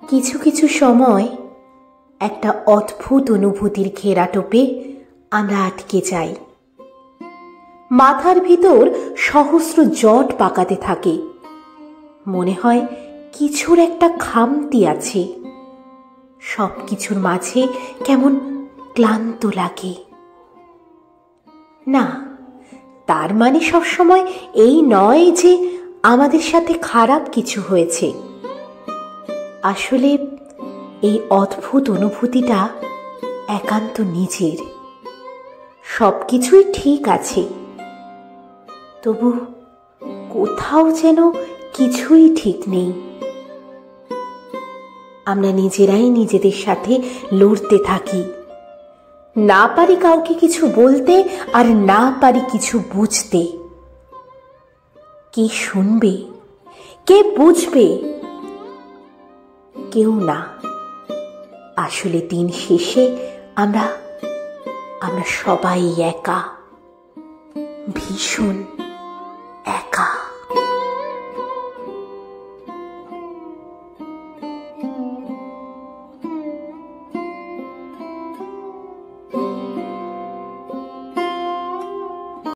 কিছু কিছু সময় একটা অদ্ভুত অনুভূতির ঘেরাটোপে আমরা আটকে যাই। মাথার ভিতর সহস্র জট পাকাতে থাকে, মনে হয় কিছুর একটা খামতি আছে। সব কিছুর মাঝে কেমন ক্লান্ত লাগে। না, তার মানে সবসময় এই নয় যে আমাদের সাথে খারাপ কিছু হয়েছে। আসলে এই অদ্ভুত অনুভূতিটা একান্ত নিজের। সব কিছুই ঠিক আছে, তবু কোথাও যেন কিছুই ঠিক নেই। আমরা নিজেরাই নিজেদের সাথে লড়তে থাকি। না পারি কাউকে কিছু বলতে, আর না পারি কিছু বুঝতে। কে শুনবে, কে বুঝবে? কেউ না। আসলে দিন শেষে আমরা সবাই একা, ভীষণ।